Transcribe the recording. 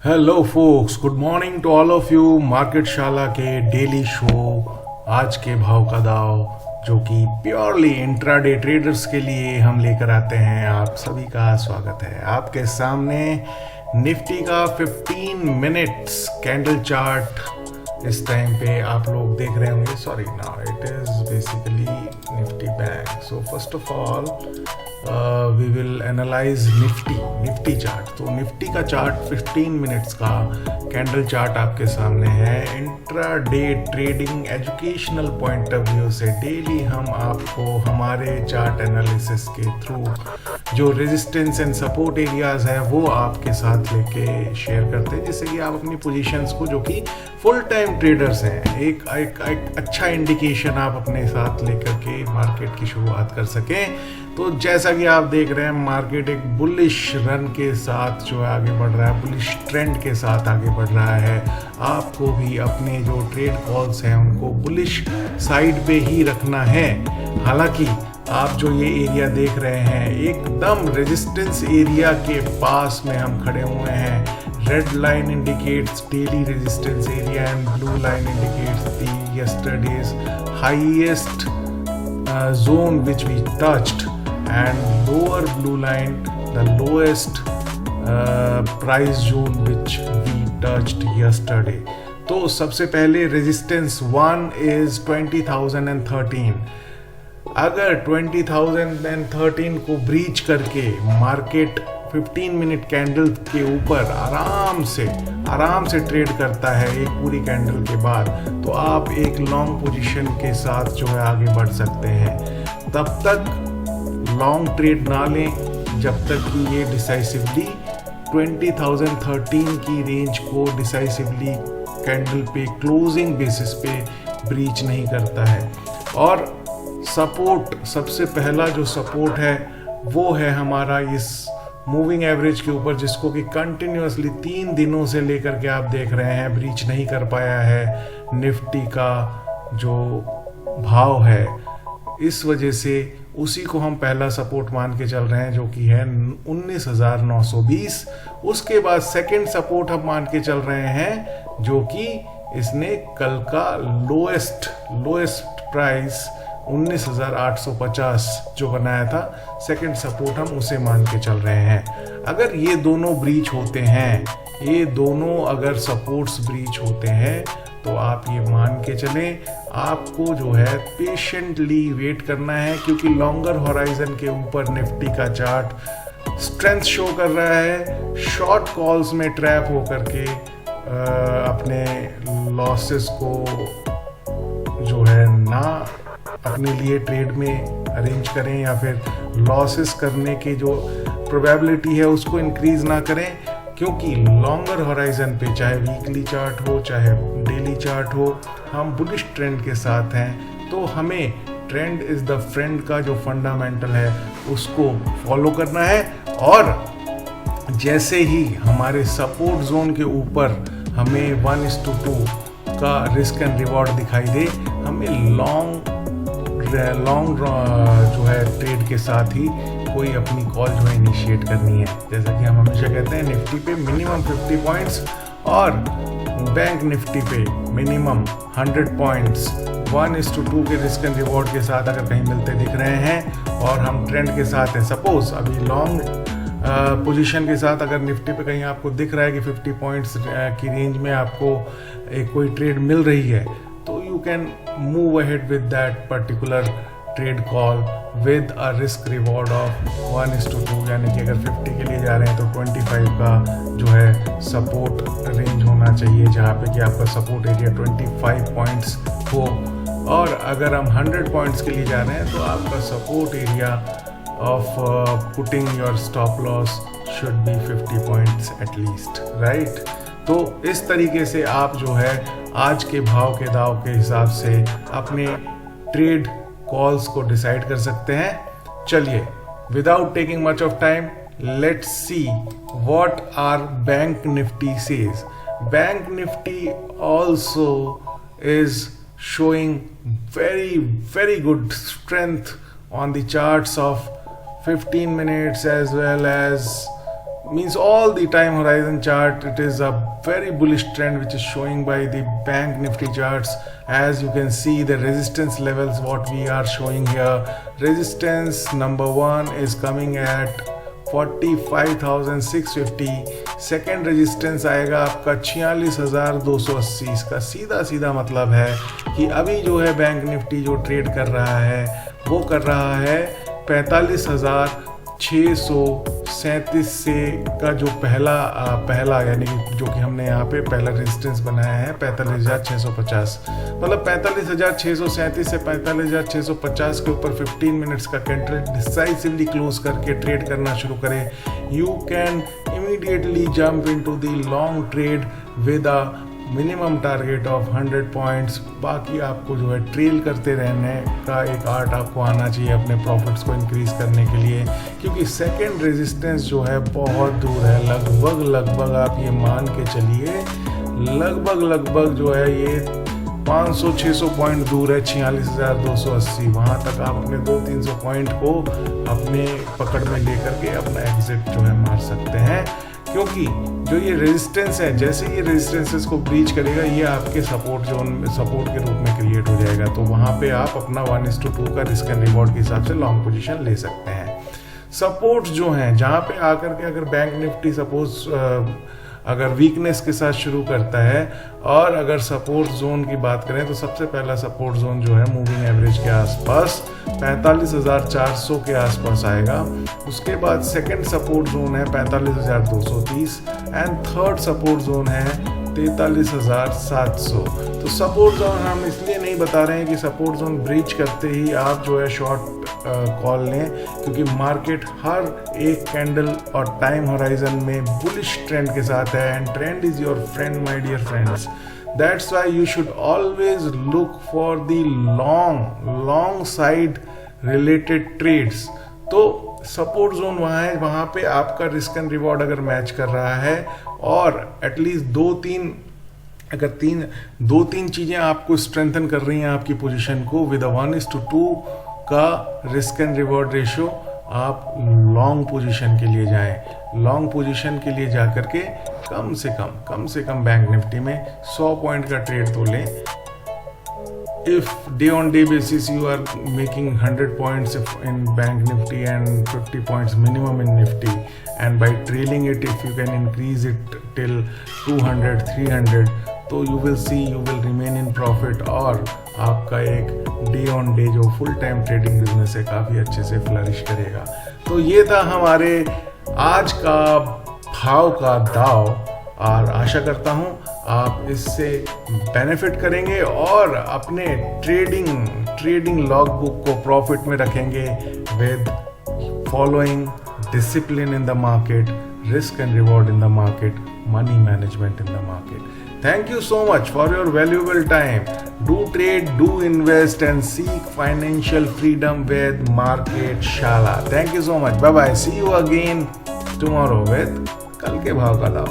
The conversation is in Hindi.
Hello folks, good morning to all of you. Market Shala के डेली शो आज के भाव का दाव, जो कि प्योरली इंट्राडे ट्रेडर्स के लिए हम लेकर आते हैं। आप सभी का स्वागत है। आपके सामने निफ्टी का 15 मिनट्स कैंडल चार्ट इस टाइम पे आप लोग देख रहे होंगे। Sorry, now it is basically Nifty bank. So first of all we will analyse Nifty chart. तो निफ्टी का चार्ट 15 मिनट्स का कैंडल चार्ट आपके सामने है। Intraday trading educational point of view से डेली हम आपको हमारे चार्ट एनालिसिस के थ्रू जो रेजिस्टेंस एंड सपोर्ट एरियाज है वो आपके साथ लेके शेयर करते हैं, जिससे कि आप अपनी पोजीशंस को, जो कि फुल टाइम ट्रेडर्स हैं, एक अच्छा इंडिकेशन आप अपने साथ लेकर के मार्केट की शुरुआत कर सकें। तो जैसा कि आप देख रहे हैं, मार्केट एक बुलिश रन के साथ जो है आगे बढ़ रहा है, बुलिश ट्रेंड के साथ आगे बढ़ रहा है। आपको भी अपने जो ट्रेड कॉल्स हैं उनको बुलिश साइड पे ही रखना है। हालांकि आप जो ये एरिया देख रहे हैं, एकदम रेजिस्टेंस एरिया के पास में हम खड़े हुए हैं। Red line indicates daily resistance area and blue line indicates the yesterday's highest zone which we touched, and lower blue line the lowest price zone which we touched yesterday. तो सबसे पहले रेजिस्टेंस 1 is 20,013। अगर 20,013 को ब्रीच करके मार्केट 15 मिनट कैंडल के ऊपर आराम से ट्रेड करता है एक पूरी कैंडल के बाद, तो आप एक लॉन्ग पोजीशन के साथ जो है आगे बढ़ सकते हैं। तब तक लॉन्ग ट्रेड ना लें जब तक कि ये डिसाइसिवली 20,013 की रेंज को डिसाइसिवली कैंडल पे क्लोजिंग बेसिस पे ब्रीच नहीं करता है। और सपोर्ट, सबसे पहला जो सपोर्ट है वो है हमारा इस मूविंग एवरेज के ऊपर, जिसको कि कंटिन्यूसली 3 दिनों से लेकर के आप देख रहे हैं ब्रीच नहीं कर पाया है निफ्टी का जो भाव है। इस वजह से उसी को हम पहला सपोर्ट मान के चल रहे हैं, जो कि है 19,920। उसके बाद सेकंड सपोर्ट हम मान के चल रहे हैं, जो कि इसने कल का लोएस्ट प्राइस 19,850 जो बनाया था, सेकंड सपोर्ट हम उसे मान के चल रहे हैं। अगर ये दोनों ब्रीच होते हैं, ये दोनों अगर सपोर्ट्स ब्रीच होते हैं, तो आप ये मान के चलें आपको जो है पेशेंटली वेट करना है, क्योंकि लॉन्गर होराइजन के ऊपर निफ्टी का चार्ट स्ट्रेंथ शो कर रहा है। शॉर्ट कॉल्स में ट्रैप होकर के अपने लॉसेस को जो है ना अपने लिए ट्रेड में अरेंज करें, या फिर लॉसेस करने की जो प्रोबेबिलिटी है उसको इंक्रीज ना करें, क्योंकि लॉन्गर होराइजन पे चाहे वीकली चार्ट हो चाहे डेली चार्ट हो, हम बुलिश ट्रेंड के साथ हैं। तो हमें ट्रेंड इज द फ्रेंड का जो फंडामेंटल है उसको फॉलो करना है। और जैसे ही हमारे सपोर्ट जोन के ऊपर हमें 1:2 का रिस्क एंड रिवॉर्ड दिखाई दे, हमें लॉन्ग जो है ट्रेड के साथ ही कोई अपनी कॉल जो है इनिशिएट करनी है। जैसा कि हम हमेशा कहते हैं, निफ्टी पे मिनिमम 50 पॉइंट्स और बैंक निफ्टी पे मिनिमम 100 पॉइंट्स 1:2 के रिस्क एंड रिवॉर्ड के साथ अगर कहीं मिलते दिख रहे हैं और हम ट्रेंड के साथ हैं, सपोज अभी लॉन्ग पोजीशन के साथ अगर निफ्टी पे कहीं आपको दिख रहा है कि 50 पॉइंट्स की रेंज में आपको एक कोई ट्रेड मिल रही है, तो you can move ahead with that particular trade call with a risk reward of 1:2। यानी कि अगर 50 के लिए जा रहे हैं तो 25 का जो है सपोर्ट रेंज होना चाहिए, जहाँ पे कि आपका सपोर्ट एरिया 25 पॉइंट्स हो। और अगर हम 100 पॉइंट्स के लिए जा रहे हैं तो आपका support area of putting your stop loss should be 50 points at least, right. तो इस तरीके से आप जो है आज के भाव के दाव के हिसाब से अपने ट्रेड कॉल्स को डिसाइड कर सकते हैं। चलिए, without taking much of time, let's see what are bank Nifty says. Bank Nifty also is showing very good strength on the charts of 15 minutes as well as means all the time horizon chart, it is a very bullish trend which is showing by the bank nifty charts. As you can see, the resistance levels what we are showing here, resistance number 1 is coming at 45,650, second resistance आएगा आपका 46,280। इसका सीधा सीधा मतलब है कि अभी जो है बैंक निफ्टी जो ट्रेड कर रहा है वो कर रहा है 45,637 से का जो पहला यानी जो कि हमने यहाँ पे पहला रेजिस्टेंस बनाया है 45,650, मतलब 45,637 से 45,650 के ऊपर 15 मिनट्स का कैंडल डिसाइसिवली क्लोज करके ट्रेड करना शुरू करें, you can immediately jump into the long trade with a minimum target of 100 points। बाकी आपको जो है ट्रेल करते रहने का एक आर्ट आपको आना चाहिए अपने प्रॉफिट्स को इंक्रीज करने के लिए, क्योंकि सेकंड रेजिस्टेंस जो है बहुत दूर है, लगभग आप ये मान के चलिए लगभग जो है ये 500-600 पॉइंट दूर है, 46,280। वहाँ तक आप अपने 200-300 पॉइंट को अपने पकड़ में लेकर के अपना एग्जिट जो है मार सकते हैं, क्योंकि जो ये रेजिस्टेंस है जैसे ये रेजिस्टेंसेस को ब्रीच करेगा ये आपके सपोर्ट के रूप में क्रिएट हो जाएगा। तो वहाँ पे आप अपना 1:2 का रिस्क एंड रिवॉर्ड के हिसाब से लॉन्ग पोजीशन ले सकते हैं। सपोर्ट जो हैं जहाँ पे आकर के अगर बैंक निफ्टी सपोज अगर वीकनेस के साथ शुरू करता है, और अगर सपोर्ट जोन की बात करें तो सबसे पहला सपोर्ट जोन जो है मूविंग एवरेज के आसपास 45,400 के आसपास आएगा। उसके बाद सेकंड सपोर्ट जोन है 45,230 एंड थर्ड सपोर्ट जोन है 43,700। तो सपोर्ट जोन हम इसलिए नहीं बता रहे हैं कि सपोर्ट जोन ब्रीच करते ही आप जो है शॉर्ट कॉल लें, क्योंकि मार्केट हर एक कैंडल और टाइम होराइजन में बुलिश ट्रेंड के साथ है, and trend is your friend my dear friends. That's why you should always look for the long side related trades. तो सपोर्ट जोन वहाँ है, वहाँ पे आपका रिस्क एंड रिवॉर्ड अगर मैच कर रहा है और एटलीस्ट दो तीन चीज़ें आपको स्ट्रेंथन कर रही हैं आपकी पोजीशन को, विद 1:2 का रिस्क एंड रिवॉर्ड रेशियो, आप लॉन्ग पोजीशन के लिए जाएं। लॉन्ग पोजीशन के लिए जा करके कम से कम बैंक निफ्टी में 100 पॉइंट का ट्रेड तो लें। If day on day basis you are making 100 points in bank nifty and 50 points minimum in nifty, and by trailing it if you can increase it till 200 300, तो you will see you will remain in profit, और आपका एक डे ऑन डे जो फुल टाइम ट्रेडिंग बिजनेस है काफ़ी अच्छे से फ्लरिश करेगा। तो ये था हमारे आज का भाव का दाव, और आशा करता हूँ आप इससे बेनिफिट करेंगे और अपने ट्रेडिंग लॉग बुक को प्रॉफिट में रखेंगे with following discipline in the market, risk and reward in the market, money management in the market. Thank you so much for your valuable time. Do trade, do invest and seek financial freedom with Market Shala. Thank you so much. Bye bye. See you again tomorrow with कल के भाव का दाव।